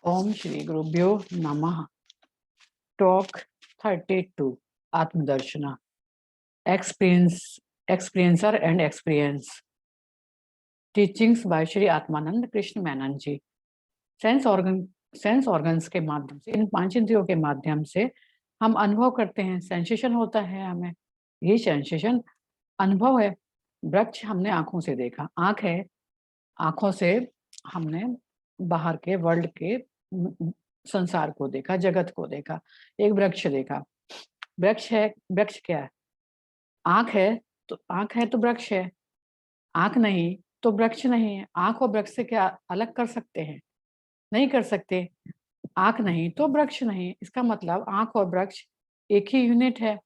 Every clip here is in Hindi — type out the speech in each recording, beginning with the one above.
ओम श्री गुरुभ्यो नमः। Talk 32 Atmadarshan experiencer and experience teachings by Shri Atmananda Krishna Menon ji. Sense organs के माध्यम से, इन पांच इंद्रियों के माध्यम से हम अनुभव करते हैं, सेंसेशन होता है हमें। ये सेंसेशन अनुभव है। वृक्ष हमने आंखों से देखा, आंख है, आंखों से हमने बाहर के वर्ल्ड के संसार को देखा, जगत को देखा, एक वृक्ष देखा। वृक्ष है, वृक्ष क्या है? आंख है, तो आंख है तो वृक्ष है। आंख नहीं तो वृक्ष नहीं है। आंख और वृक्ष से क्या अलग कर सकते हैं? नहीं कर सकते। आंख नहीं तो वृक्ष नहीं, इसका मतलब आंख और वृक्ष एक ही यूनिट है।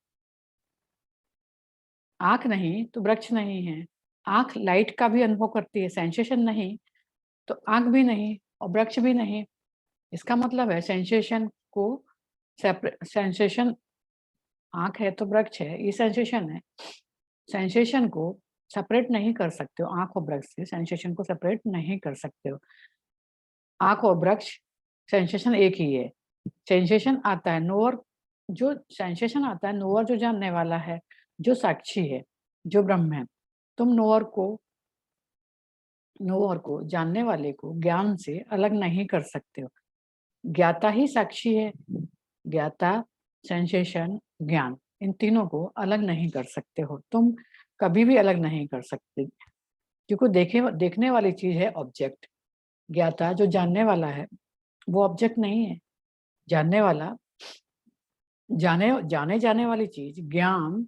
आंख नहीं तो वृक्ष नहीं है। आंख लाइट का भी अनुभव करती है, सेंसेशन नहीं तो आंख भी नहीं और वृक्ष भी नहीं। इसका मतलब है सेंसेशन को सेंसेशन, आंख है तो वृक्ष है, ये सेंसेशन है। सेंसेशन को सेपरेट नहीं कर सकते हो, आंख और वृक्ष से सेंसेशन को सेपरेट नहीं कर सकते हो। आंख और वृक्ष सेंसेशन एक ही है। सेंसेशन आता है नोअर, जो सेंसेशन आता है नोअर जो जानने वाला है, जो साक्षी है, जो ब्रह्म है। तुम नोअर को जानने वाले को ज्ञान से अलग नहीं कर सकते हो। ज्ञाता ही साक्षी है। ज्ञाता, सेंसेशन, ज्ञान, इन तीनों को अलग नहीं कर सकते हो। तुम कभी भी अलग नहीं कर सकते, क्योंकि देखने वाली चीज है ऑब्जेक्ट। ज्ञाता जो जानने वाला है वो ऑब्जेक्ट नहीं है। जानने वाला, जाने जाने वाली चीज, ज्ञान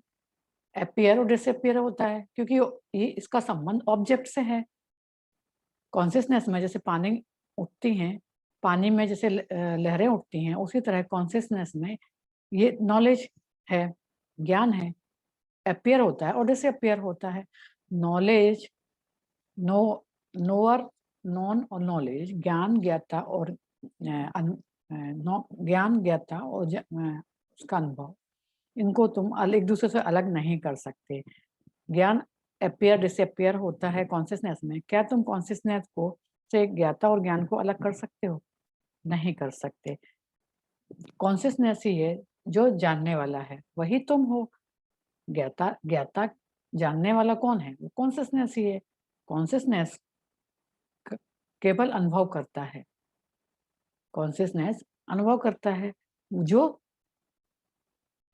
अपीयर और डिसअपीयर होता है, क्योंकि ये इसका संबंध ऑब्जेक्ट से है। कॉन्शियसनेस में जैसे पानी उठती हैं, पानी में जैसे लहरें उठती हैं, उसी तरह कॉन्शियसनेस में ये नॉलेज है, ज्ञान है। अपीयर होता है और डिसअपीयर होता है। नॉलेज, नो नोअर, नॉन और नॉलेज, ज्ञान, ज्ञाता और ज्ञान, ज्ञाता और उसका अनुभव, इनको तुम एक दूसरे से अलग नहीं कर सकते। ज्ञान अपीयर डिसअपीयर होता है कॉन्शियसनेस में। क्या तुम कॉन्शियसनेस को से ज्ञाता और ज्ञान को अलग कर सकते हो? नहीं कर सकते। कॉन्शियसनेस ही है जो जानने वाला है, वही तुम हो। ज्ञाता, ज्ञाता जानने वाला कौन है? वो कॉन्शियसनेस ही है। कॉन्शियसनेस केवल अनुभव करता है। कॉन्शियसनेस अनुभव करता है, जो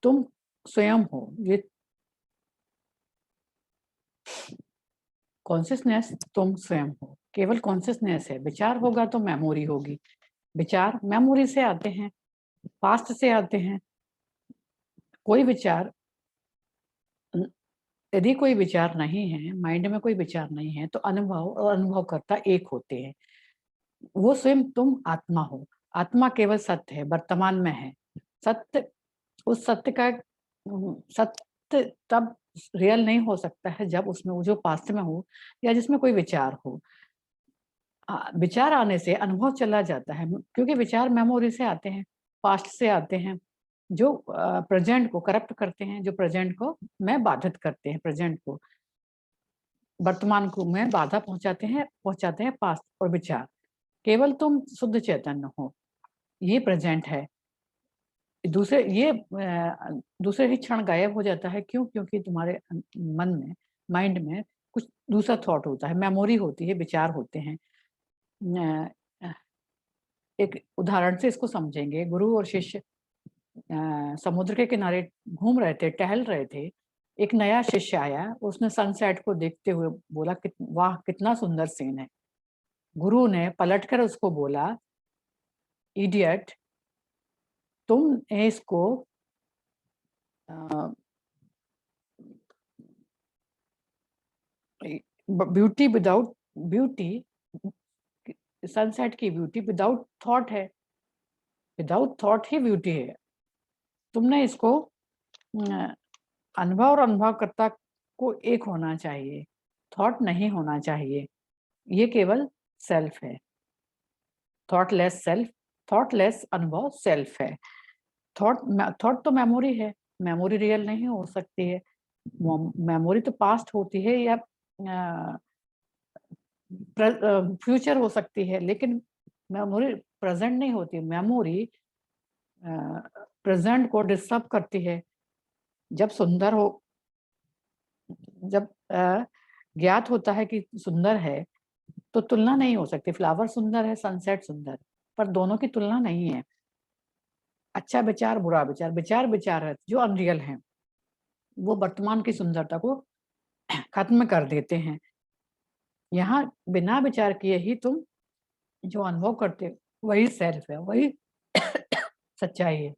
तुम स्वयं हो। ये कॉन्शियसनेस तुम स्वयं हो, केवल कॉन्शियसनेस है। विचार होगा तो मेमोरी होगी। विचार मेमोरी से आते हैं, पास्ट से आते हैं। कोई विचार, यदि कोई विचार नहीं है, माइंड में कोई विचार नहीं है, तो अनुभव और अनुभवकर्ता एक होते हैं। वो स्वयं तुम आत्मा हो। आत्मा केवल सत्य है, वर्तमान में है। सत्य, उस सत्य का सत्य तब रियल नहीं हो सकता है जब उसमें वो जो पास्ट में हो या जिसमें कोई विचार हो। विचार आने से अनुभव चला जाता है, क्योंकि विचार मेमोरी से आते हैं, पास्ट से आते हैं, जो प्रेजेंट को करप्ट करते हैं, जो प्रेजेंट को में बाधित करते हैं, प्रेजेंट को, वर्तमान को में बाधा पहुंचाते हैं पास्ट और विचार। केवल तुम शुद्ध चैतन्य हो, ये प्रेजेंट है। दूसरे ही क्षण गायब हो जाता है। क्यों? क्योंकि तुम्हारे मन में, माइंड में कुछ दूसरा थॉट होता है, मेमोरी होती है, विचार होते हैं। एक उदाहरण से इसको समझेंगे। गुरु और शिष्य समुद्र के किनारे घूम रहे थे, टहल रहे थे। एक नया शिष्य आया, उसने सनसेट को देखते हुए बोला, वाह कितना सुंदर सीन है। गुरु ने पलटकर उसको बोला, इडियट, तुम इसको ब्यूटी विदाउट ब्यूटी, सनसेट की ब्यूटी विदाउट थॉट है। विदाउट थॉट ही ब्यूटी है। तुमने इसको अनुभव और अनुभवकर्ता को एक होना चाहिए, थॉट नहीं होना चाहिए। ये केवल सेल्फ है। थॉटलेस सेल्फ, थॉटलेस अनुभव सेल्फ है। थॉट तो मेमोरी है, मेमोरी रियल नहीं हो सकती है। मेमोरी तो पास्ट होती है या फ्यूचर हो सकती है, लेकिन मेमोरी प्रेजेंट नहीं होती, मेमोरी प्रेजेंट को डिस्टर्ब करती है। जब सुंदर हो, जब ज्ञात होता है कि सुंदर है, तो तुलना नहीं हो सकती। फ्लावर सुंदर है, सनसेट सुंदर, पर दोनों की तुलना नहीं है। अच्छा विचार, बुरा विचार, विचार विचार है जो अनरियल है, वो वर्तमान की सुंदरता को खत्म कर देते हैं। यहाँ बिना विचार किए ही तुम जो अनुभव करते हो, वही सेल्फ है, वही सच्चाई है।